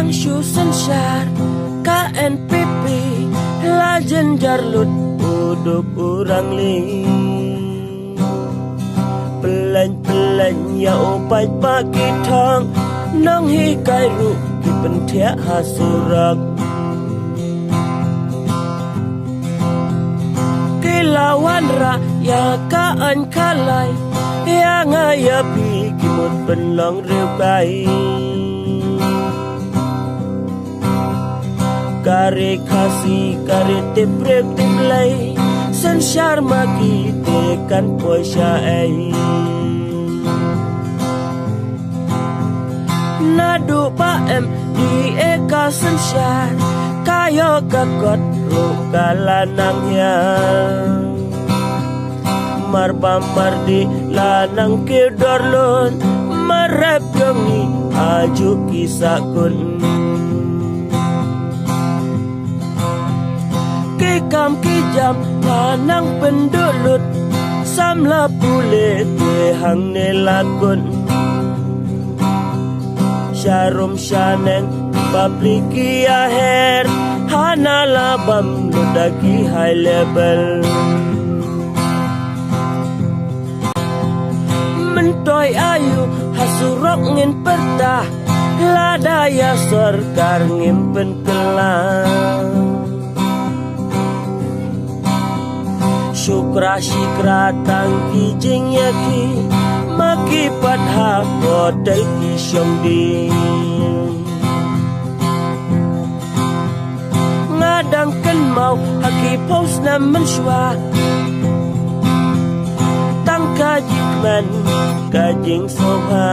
Langshu sensyar KNPP Lajen jarlut udup urang ling Pelan-pelan ya upai pagi thang Nang hikai ru ki pentia hasurak Kilawan ra ya kaan kalai Yang ayapi kimut penlong riu kai Kare kasih kare tiprek tiplay Sensyar maki tekan poisya ai Nadu paem di eka sensyar Kayo kakot rukala nang yang Marpa mardi lanang kidorlun Marep yongi aju kisakun Kikam kijam lanang pendulut Samla pule tehang nelakun Syarum syaneng papliki aher Hana labam ludaki high level Mentoy ayu hasurok ngin pertah Ladaya serkar ngimpen kelang Syukra syikra tangki jing yaki Maki padha hotel ki syombi Ngadang kan mau haki pos na mensyua Tang kajik man kajing soha